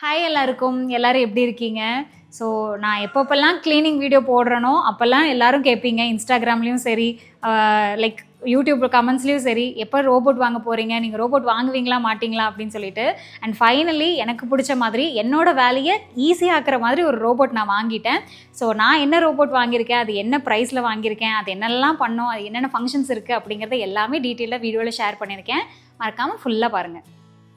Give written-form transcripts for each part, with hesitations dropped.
Hi எல்லாருக்கும். எல்லாரும் எப்படி இருக்கீங்க? ஸோ நான் எப்பப்போல்லாம் க்ளீனிங் வீடியோ போடுறேனோ அப்போல்லாம் எல்லாரும் கேட்பீங்க. இன்ஸ்டாகிராம்லேயும் சரி, லைக் யூடியூப் கமெண்ட்ஸ்லேயும் சரி, எப்போ ரோபோட் வாங்க போகிறீங்க, நீங்கள் ரோபோட் வாங்குவீங்களா மாட்டிங்களா அப்படின்னு சொல்லிட்டு. அண்ட் ஃபைனலி எனக்கு பிடிச்ச மாதிரி என்னோட வேலையை ஈஸியாக்குற மாதிரி ஒரு ரோபோட் நான் வாங்கிட்டேன். ஸோ நான் என்ன ரோபோட் வாங்கியிருக்கேன், அது என்ன ப்ரைஸில் வாங்கியிருக்கேன், அது என்னெல்லாம் பண்ணோம், அது என்னென்ன ஃபங்க்ஷன்ஸ் இருக்குது அப்படிங்கிறத எல்லாமே டீட்டெயிலாக வீடியோவில் ஷேர் பண்ணியிருக்கேன். மறக்காமல் ஃபுல்லாக பாருங்கள்.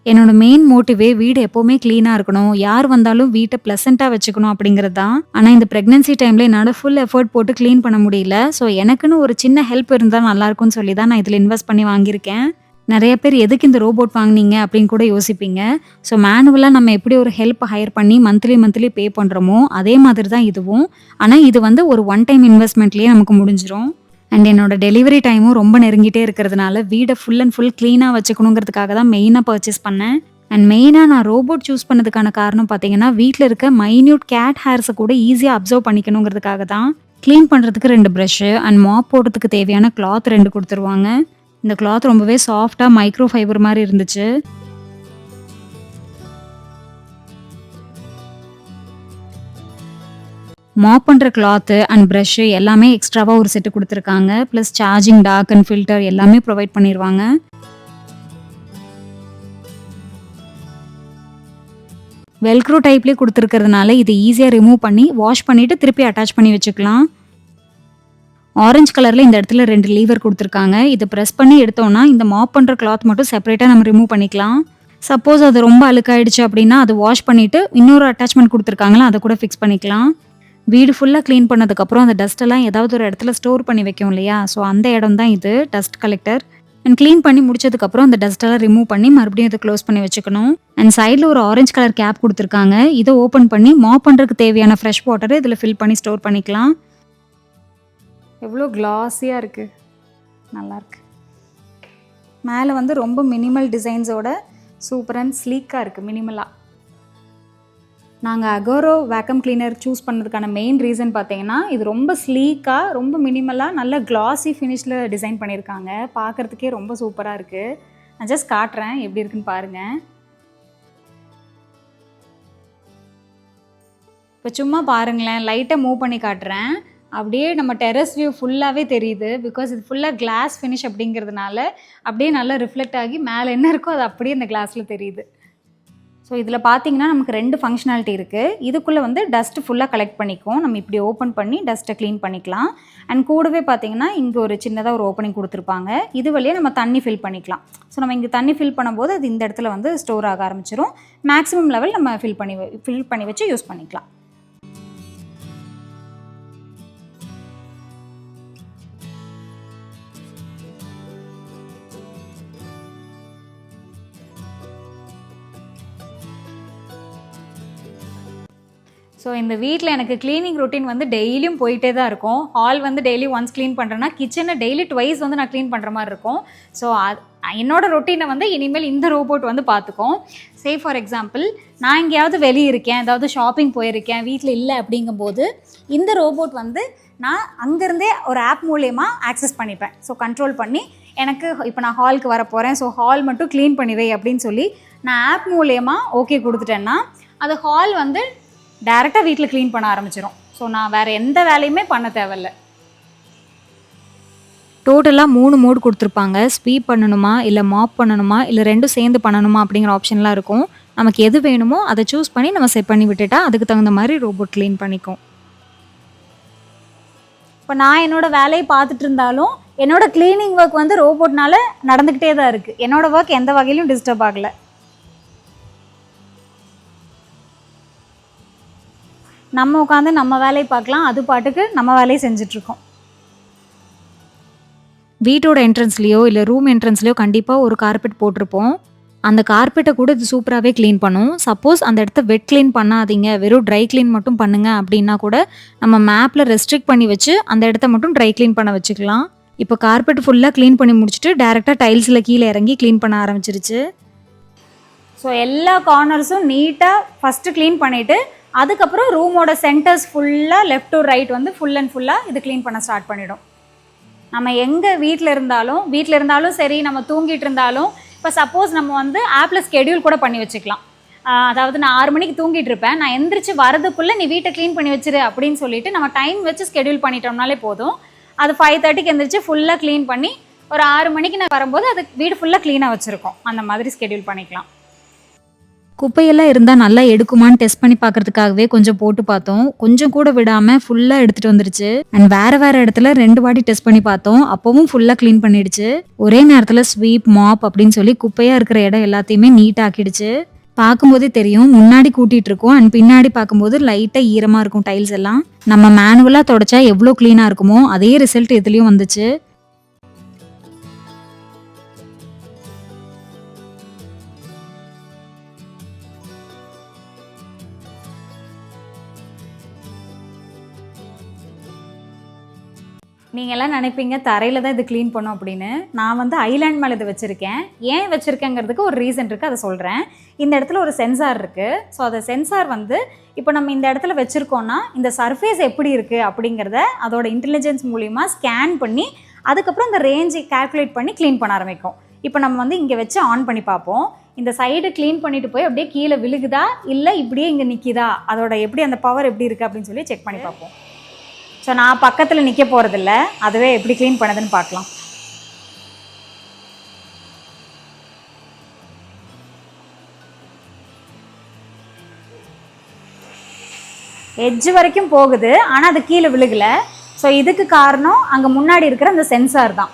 என்னோட மெயின் மோட்டிவே வீடு எப்போவுமே க்ளீனாக இருக்கணும், யார் வந்தாலும் வீட்டை ப்ளசண்ட்டாக வச்சுக்கணும் அப்படிங்கிறது தான். ஆனால் இந்த ப்ரெக்னென்சி டைமில் என்னால் ஃபுல் எஃபர்ட் போட்டு க்ளீன் பண்ண முடியல. ஸோ எனக்குன்னு ஒரு சின்ன ஹெல்ப் இருந்தால் நல்லாயிருக்கும்னு சொல்லி தான் நான் இதில் இன்வெஸ்ட் பண்ணி வாங்கியிருக்கேன். நிறைய பேர் எதுக்கு இந்த ரோபோட் வாங்கினீங்க அப்படின்னு கூட யோசிப்பீங்க. ஸோ மேனுவலாக நம்ம எப்படி ஒரு ஹெல்ப் ஹையர் பண்ணி மந்த்லி பே பண்ணுறோமோ அதே மாதிரி தான் இதுவும். ஆனால் இது வந்து ஒரு ஒன் டைம் இன்வெஸ்ட்மெண்ட்லேயே நமக்கு முடிஞ்சிடும். அண்ட் என்னோட டெலிவரி டைமும் ரொம்ப நெருங்கிட்டே இருக்கிறதுனால வீடை ஃபுல் அண்ட் ஃபுல் க்ளீனாக வச்சுக்கணுங்கிறதுக்காக தான் மெயினாக பர்ச்சேஸ் பண்ணேன். அண்ட் மெயினாக நான் ரோபோட் சூஸ் பண்ணதுக்கான காரணம் பார்த்தீங்கன்னா, வீட்டில் இருக்க மைன்யூட் கேட் ஹேர்ஸை கூட ஈஸியாக அப்சர்வ் பண்ணிக்கணுங்கிறதுக்காக தான். க்ளீன் பண்ணுறதுக்கு 2 ப்ரஷ்ஷு அண்ட் மாப் போடுறதுக்கு தேவையான கிளாத் 2 கொடுத்துருவாங்க. இந்த கிளாத் ரொம்பவே சாஃப்டாக மைக்ரோ ஃபைபர் மாதிரி இருந்துச்சு. மாப் பண்ணுற கிளாத்து அண்ட் ப்ரஷ்ஷு எல்லாமே எக்ஸ்ட்ராவாக ஒரு செட்டு கொடுத்துருக்காங்க. Plus charging dock and filter எல்லாமே ப்ரொவைட் பண்ணிடுவாங்க. வெல்க்ரோ டைப்லேயே கொடுத்துருக்கிறதுனால இது ஈஸியாக ரிமூவ் பண்ணி வாஷ் பண்ணிவிட்டு திருப்பி அட்டாச் பண்ணி வச்சுக்கலாம். ஆரஞ்சு கலரில் இந்த இடத்துல 2 லீவர் கொடுத்துருக்காங்க. இதை ப்ரெஸ் பண்ணி எடுத்தோன்னா இந்த மாப் பண்ணுற கிளாத் மட்டும் செப்பரேட்டாக நம்ம ரிமூவ் பண்ணிக்கலாம். சப்போஸ் அது ரொம்ப அழுக்காயிடுச்சு அப்படின்னா அதை வாஷ் பண்ணிவிட்டு இன்னொரு அட்டாச்மெண்ட் கொடுத்துருக்காங்களா அதை கூட ஃபிக்ஸ் பண்ணிக்கலாம். வீடு ஃபுல்லாக க்ளீன் பண்ணதுக்கப்புறம் அந்த டஸ்ட்டெல்லாம் ஏதாவது ஒரு இடத்துல ஸ்டோர் பண்ணி வைக்கும் இல்லையா, ஸோ அந்த இடம் தான் இது டஸ்ட் கலெக்டர். அண்ட் க்ளீன் பண்ணி முடிச்சதுக்கப்புறம் அந்த டஸ்ட்டெல்லாம் ரிமூவ் பண்ணி மறுபடியும் இதை க்ளோஸ் பண்ணி வச்சுக்கணும். அண்ட் சைடில் ஒரு ஆரஞ்சு கலர் கேப் கொடுத்துருக்காங்க. இதை ஓப்பன் பண்ணி மாப் பண்ணுறதுக்கு தேவையான ஃப்ரெஷ் வாட்டரை இதில் ஃபில் பண்ணி ஸ்டோர் பண்ணிக்கலாம். எவ்வளோ கிளாஸியாக இருக்குது, நல்லாயிருக்கு. மேலே வந்து ரொம்ப மினிமல் டிசைன்ஸோட சூப்பர் அண்ட் ஸ்லீக்காக இருக்குது. மினிமலாக நாங்கள் அகோரோ வேக்கம் கிளீனர் சூஸ் பண்ணதுக்கான மெயின் ரீசன் பார்த்தீங்கன்னா, இது ரொம்ப ஸ்லீக்காக ரொம்ப மினிமலாக நல்ல கிளாஸி ஃபினிஷில் டிசைன் பண்ணியிருக்காங்க. பார்க்குறதுக்கே ரொம்ப சூப்பராக இருக்குது. நான் ஜஸ்ட் காட்டுறேன் எப்படி இருக்குன்னு பாருங்கள். இப்போ சும்மா பாருங்களேன், லைட்டாக மூவ் பண்ணி காட்டுறேன். அப்படியே நம்ம டெரஸ் வியூ ஃபுல்லாகவே தெரியுது. பிகாஸ் இது ஃபுல்லாக கிளாஸ் ஃபினிஷ் அப்படிங்கிறதுனால அப்படியே நல்லா ரிஃப்ளெக்ட் ஆகி மேலே என்ன இருக்கோ அது அப்படியே இந்த கிளாஸில் தெரியுது. ஸோ இதில் பார்த்தீங்கன்னா நமக்கு 2 ஃபங்க்ஷனாலிட்டி இருக்குது. இதுக்குள்ளே வந்து டஸ்ட்டு ஃபுல்லாக கலெக்ட் பண்ணிக்கும். நம்ம இப்படி ஓப்பன் பண்ணி டஸ்ட்டை க்ளீன் பண்ணிக்கலாம். அண்ட் கூடவே பார்த்தீங்கன்னா இங்கே ஒரு சின்னதாக ஒரு ஓப்பனிங் கொடுத்துருப்பாங்க. இது வழியே நம்ம தண்ணி ஃபில் பண்ணிக்கலாம். ஸோ நம்ம இங்கே தண்ணி ஃபில் பண்ணும்போது அது இந்த இடத்துல வந்து ஸ்டோர் ஆக ஆரம்பிச்சிடும். மேக்ஸிமம் லெவல் நம்ம ஃபில் பண்ணி வச்சு யூஸ் பண்ணிக்கலாம். ஸோ இந்த வீட்டில் எனக்கு க்ளீனிங் ரொட்டீன் வந்து டெய்லியும் போயிட்டே தான் இருக்கும். ஹால் வந்து டெய்லி ஒன்ஸ் க்ளீன் பண்ணுறேன்னா கிச்சனை டெய்லி ட்வைஸ் வந்து நான் க்ளீன் பண்ணுற மாதிரி இருக்கும். ஸோ என்னோடய ரொட்டீனை வந்து இனிமேல் இந்த ரோபோட் வந்து பார்த்துக்கும். சே ஃபார் எக்ஸாம்பிள், நான் எங்கேயாவது வெளியே இருக்கேன், ஏதாவது ஷாப்பிங் போயிருக்கேன், வீட்டில் இல்லை அப்படிங்கும்போது இந்த ரோபோட் வந்து நான் அங்கேருந்தே ஒரு ஆப் மூலயமா ஆக்சஸ் பண்ணிப்பேன். ஸோ கண்ட்ரோல் பண்ணி எனக்கு இப்போ நான் ஹாலுக்கு வர போகிறேன், ஸோ ஹால் மட்டும் க்ளீன் பண்ணிவை அப்படின்னு சொல்லி நான் ஆப் மூலயமா ஓகே கொடுத்துட்டேன்னா அது ஹால் வந்து டைரெக்டாக வீட்டில் க்ளீன் பண்ண ஆரம்பிச்சிடும். ஸோ நான் வேறு எந்த வேலையுமே பண்ண தேவையில்லை. டோட்டலாக 3 மோடு கொடுத்துருப்பாங்க. ஸ்வீப் பண்ணணுமா, இல்லை மாப் பண்ணணுமா, இல்லை 2 சேர்ந்து பண்ணணுமா அப்படிங்கிற ஆப்ஷன்லாம் இருக்கும். நமக்கு எது வேணுமோ அதை சூஸ் பண்ணி நம்ம செட் பண்ணி விட்டுட்டா அதுக்கு தகுந்த மாதிரி ரோபோட் க்ளீன் பண்ணிக்கும். இப்போ நான் என்னோடய வேலையை பார்த்துட்டு இருந்தாலும் என்னோடய க்ளீனிங் ஒர்க் வந்து ரோபோட்னால நடந்துக்கிட்டே தான் இருக்குது. என்னோடய ஒர்க் எந்த வகையிலும் டிஸ்டர்ப் ஆகலை. நம்ம உட்காந்து நம்ம வேலையை பார்க்கலாம், அது பாட்டுக்கு நம்ம வேலையை செஞ்சிட்ருக்கோம். வீட்டோட என்ட்ரன்ஸ்லேயோ இல்லை ரூம் என்ட்ரன்ஸ்லேயோ கண்டிப்பாக ஒரு கார்பெட் போட்டிருப்போம். அந்த கார்பெட்டை கூட இது சூப்பராகவே க்ளீன் பண்ணும். சப்போஸ் அந்த இடத்த வெட் க்ளீன் பண்ணாதீங்க, வெறும் ட்ரை க்ளீன் மட்டும் பண்ணுங்க அப்படின்னா கூட நம்ம மேப்பில் ரெஸ்ட்ரிக்ட் பண்ணி வச்சு அந்த இடத்த மட்டும் ட்ரை க்ளீன் பண்ண வச்சுக்கலாம். இப்போ கார்பெட் ஃபுல்லாக க்ளீன் பண்ணி முடிச்சுட்டு டேரெக்டாக டைல்ஸில் கீழே இறங்கி க்ளீன் பண்ண ஆரம்பிச்சிருச்சு. ஸோ எல்லா கார்னர்ஸும் நீட்டாக ஃபஸ்ட்டு க்ளீன் பண்ணிவிட்டு அதுக்கப்புறம் ரூமோட சென்டர்ஸ் ஃபுல்லாக லெஃப்ட் டு ரைட் வந்து ஃபுல் அண்ட் ஃபுல்லாக இது க்ளீன் பண்ண ஸ்டார்ட் பண்ணிவிடும். நம்ம எங்கே வீட்டில் இருந்தாலும் சரி, நம்ம தூங்கிட்டு இருந்தாலும், இப்போ சப்போஸ் நம்ம வந்து ஆப்பில் ஸ்கெடியூல் கூட பண்ணி வச்சுக்கலாம். அதாவது நான் 6 மணிக்கு தூங்கிட்டு இருப்பேன், நான் எந்திரிச்சு வரதுக்குள்ளே நீ வீட்டை க்ளீன் பண்ணி வச்சிரு அப்படின்னு சொல்லிட்டு நம்ம டைம் வச்சு ஸ்கெடியூல் பண்ணிட்டோம்னாலே போதும். அது 5:30க்கு எந்திரிச்சு ஃபுல்லாக க்ளீன் பண்ணி ஒரு 6 மணிக்கு நான் வரும்போது அது வீடு ஃபுல்லாக க்ளீனாக வச்சுருக்கோம். அந்த மாதிரி ஸ்கெடியூல் பண்ணிக்கலாம். குப்பையெல்லாம் இருந்தால் நல்லா எடுக்குமான்னு டெஸ்ட் பண்ணி பார்க்கறதுக்காகவே கொஞ்சம் போட்டு பார்த்தோம். கொஞ்சம் கூட விடாமல் ஃபுல்லாக எடுத்துகிட்டு வந்துருச்சு. அண்ட் வேறு இடத்துல 2 வாட்டி டெஸ்ட் பண்ணி பார்த்தோம். அப்போவும் ஃபுல்லாக க்ளீன் பண்ணிடுச்சு. ஒரே நேரத்தில் ஸ்வீப் மாப் அப்படின்னு சொல்லி குப்பையாக இருக்கிற இடம் எல்லாத்தையுமே நீட்டாக ஆக்கிடுச்சு. பார்க்கும்போதே தெரியும் முன்னாடி கூட்டிகிட்டு இருக்கோம் அண்ட் பின்னாடி பார்க்கும்போது லைட்டாக ஈரமாக இருக்கும் டைல்ஸ் எல்லாம். நம்ம மேனுவலாக தொடச்சா எவ்வளோ க்ளீனாக இருக்குமோ அதே ரிசல்ட் இதுலேயும் வந்துச்சு. நீங்கள் எல்லாம் நினைப்பீங்க தரையில் தான் இது க்ளீன் பண்ணோம் அப்படின்னு. நான் வந்து ஐலாண்ட் மேலே இது வச்சுருக்கேன். ஏன் வச்சுருக்கேங்கிறதுக்கு ஒரு ரீசன் இருக்குது, அதை சொல்கிறேன். இந்த இடத்துல ஒரு சென்சார் இருக்குது. ஸோ அந்த சென்சார் வந்து இப்போ நம்ம இந்த இடத்துல வச்சுருக்கோன்னா இந்த சர்ஃபேஸ் எப்படி இருக்குது அப்படிங்கிறத அதோட இன்டெலிஜென்ஸ் மூலிமா ஸ்கேன் பண்ணி அதுக்கப்புறம் இந்த ரேஞ்சை கால்குலேட் பண்ணி க்ளீன் பண்ண ஆரம்பிக்கும். இப்போ நம்ம வந்து இங்கே வச்சு ஆன் பண்ணி பார்ப்போம். இந்த சைடு க்ளீன் பண்ணிட்டு போய் அப்படியே கீழே விழுகுதா இல்லை இப்படியே இங்கே நிற்கிதா, அதோட எப்படி அந்த பவர் எப்படி இருக்குது அப்படின்னு சொல்லி செக் பண்ணி பார்ப்போம். ஸோ நான் பக்கத்தில் நிற்க போகிறதில்ல, அதுவே எப்படி க்ளீன் பண்ணுதுன்னு பார்க்கலாம். எட்ஜ் வரைக்கும் போகுது, ஆனால் அது கீழே விழுகலை. ஸோ இதுக்கு காரணம் அங்கே முன்னாடி இருக்கிற அந்த சென்சார் தான்.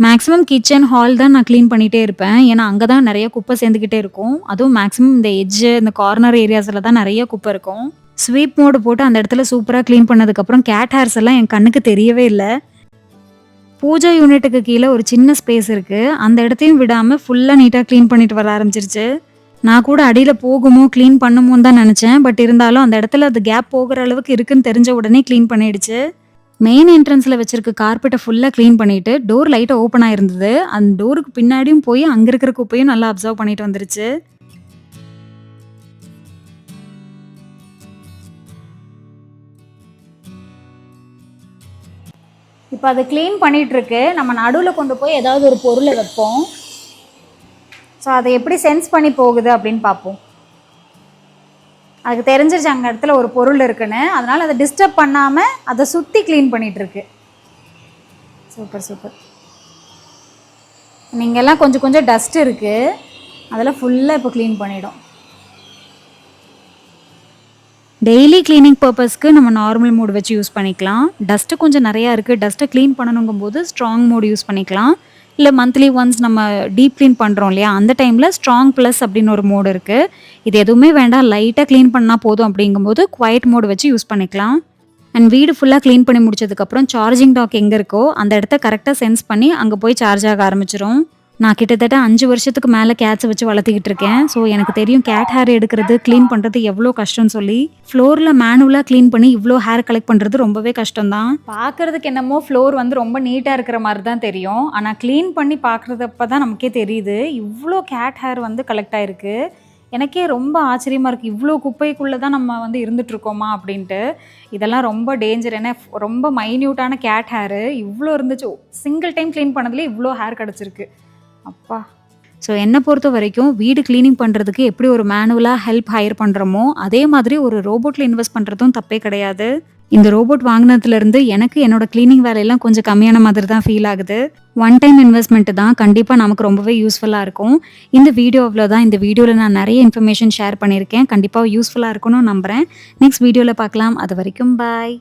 மேக்ஸிமம் கிச்சன் ஹால் தான் நான் க்ளீன் பண்ணிகிட்டே இருப்பேன். ஏன்னா அங்கே தான் நிறைய குப்பை சேர்ந்துக்கிட்டே இருக்கும். அதுவும் மேக்ஸிமம் இந்த எட்ஜு இந்த கார்னர் ஏரியாஸில் தான் நிறைய குப்பை இருக்கும். ஸ்வீப் மோடு போட்டு அந்த இடத்துல சூப்பராக க்ளீன் பண்ணதுக்கப்புறம் கேட் ஹேர்ஸ் எல்லாம் என் கண்ணுக்கு தெரியவே இல்லை. பூஜா யூனிட்டுக்கு கீழே ஒரு சின்ன ஸ்பேஸ் இருக்குது. அந்த இடத்தையும் விடாமல் ஃபுல்லாக நீட்டாக க்ளீன் பண்ணிட்டு வர ஆரம்பிச்சிருச்சு. நான் கூட அடியில் போகுமோ க்ளீன் பண்ணுமோன்னு தான் நினச்சேன். பட் இருந்தாலும் அந்த இடத்துல அது கேப் போகிற அளவுக்கு இருக்குன்னு தெரிஞ்ச உடனே க்ளீன் பண்ணிடுச்சு. மெயின் என்ட்ரன்ஸில் வச்சிருக்க கார்பெட்டை ஃபுல்லாக க்ளீன் பண்ணிவிட்டு டோர் லைட்டாக ஓப்பன் ஆயிருந்தது. அந்த டோருக்கு பின்னாடியும் போய் அங்கே இருக்கிற குப்பையும் நல்லா அப்சர்வ் பண்ணிட்டு வந்துருச்சு. இப்போ அது க்ளீன் பண்ணிகிட்ருக்கு. நம்ம நடுவில் கொண்டு போய் ஏதாவது ஒரு பொருளை வைப்போம். ஸோ அதை எப்படி சென்ஸ் பண்ணி போகுது அப்படின்னு பார்ப்போம். அதுக்கு தெரிஞ்சிருச்சு அங்கே இடத்துல ஒரு பொருள் இருக்குன்னு. அதனால் அதை டிஸ்டர்ப் பண்ணாமல் அதை சுற்றி க்ளீன் பண்ணிகிட்ருக்கு. Super super. நீங்கள்லாம் கொஞ்சம் கொஞ்சம் டஸ்ட் இருக்குது, அதெல்லாம் ஃபுல்லாக இப்போ க்ளீன் பண்ணிடும். டெய்லி க்ளீனிங் பர்பஸ்க்கு நம்ம நார்மல் மோடு வச்சு யூஸ் பண்ணிக்கலாம். டஸ்ட்டு கொஞ்சம் நிறையா இருக்குது, டஸ்ட்டை க்ளீன் பண்ணணுங்கும்போது ஸ்ட்ராங் மோடு யூஸ் பண்ணிக்கலாம். இல்லை மந்த்லி ஒன்ஸ் நம்ம டீப் க்ளீன் பண்ணுறோம் இல்லையா, அந்த டைமில் ஸ்ட்ராங் ப்ளஸ் அப்படின்னு ஒரு மோடு இருக்குது. இது எதுவுமே வேண்டாம், லைட்டாக க்ளீன் பண்ணால் போதும் அப்படிங்கும்போது குவைட் மோடு வச்சு யூஸ் பண்ணிக்கலாம். அண்ட் வீடு ஃபுல்லாக க்ளீன் பண்ணி முடிச்சதுக்கப்புறம் சார்ஜிங் டாக் எங்கே இருக்கோ அந்த இடத்த கரெக்டாக சென்ஸ் பண்ணி அங்கே போய் சார்ஜ் ஆக ஆரம்பிச்சிடும். நான் கிட்டத்தட்ட 5 வருஷத்துக்கு மேலே கேட்ஸை வச்சு வளர்த்திக்கிட்டு இருக்கேன். ஸோ எனக்கு தெரியும் கேட் ஹேர் எடுக்கிறது க்ளீன் பண்ணுறது எவ்வளோ கஷ்டம்னு சொல்லி. ஃப்ளோரில் மேனுவலாக க்ளீன் பண்ணி இவ்வளோ ஹேர் கலெக்ட் பண்ணுறது ரொம்பவே கஷ்டம் தான். பார்க்குறதுக்கு என்னமோ ஃப்ளோர் வந்து ரொம்ப நீட்டாக இருக்கிற மாதிரி தான் தெரியும். ஆனால் க்ளீன் பண்ணி பார்க்குறதப்ப தான் நமக்கே தெரியுது இவ்வளோ கேட் ஹேர் வந்து கலெக்ட் ஆகிருக்கு. எனக்கே ரொம்ப ஆச்சரியமாக இருக்குது, இவ்வளோ குப்பைக்குள்ளே தான் நம்ம வந்து இருந்துகிட்ருக்கோமா அப்படின்ட்டு. இதெல்லாம் ரொம்ப டேஞ்சர். ஏன்னா ரொம்ப மைன்யூட்டான கேட் ஹேரு இவ்வளோ இருந்துச்சு. சிங்கிள் டைம் க்ளீன் பண்ணதுலேயே இவ்வளோ ஹேர் கிடச்சிருக்கு. அப்பா. ஸோ என்னை பொறுத்த வரைக்கும் வீடு க்ளீனிங் பண்ணுறதுக்கு எப்படி ஒரு மேனுவலாக ஹெல்ப் ஹையர் பண்ணுறோமோ அதே மாதிரி ஒரு ரோபோட்டில் இன்வெஸ்ட் பண்ணுறதும் தப்பே கிடையாது. இந்த ரோபோட் வாங்கினதுலேருந்து எனக்கு என்னோட க்ளீனிங் வேலையெல்லாம் கொஞ்சம் கம்மியான மாதிரி தான் ஃபீல் ஆகுது. ஒன் டைம் இன்வெஸ்ட்மெண்ட்டு தான், கண்டிப்பாக நமக்கு ரொம்பவே யூஸ்ஃபுல்லாக இருக்கும். இந்த வீடியோ அவ்வளோதான். இந்த வீடியோவில் நான் நிறைய இன்ஃபர்மேஷன் ஷேர் பண்ணியிருக்கேன். கண்டிப்பாக யூஸ்ஃபுல்லாக இருக்கும்னு நம்புகிறேன். நெக்ஸ்ட் வீடியோவில் பார்க்கலாம். அது வரைக்கும் பாய்.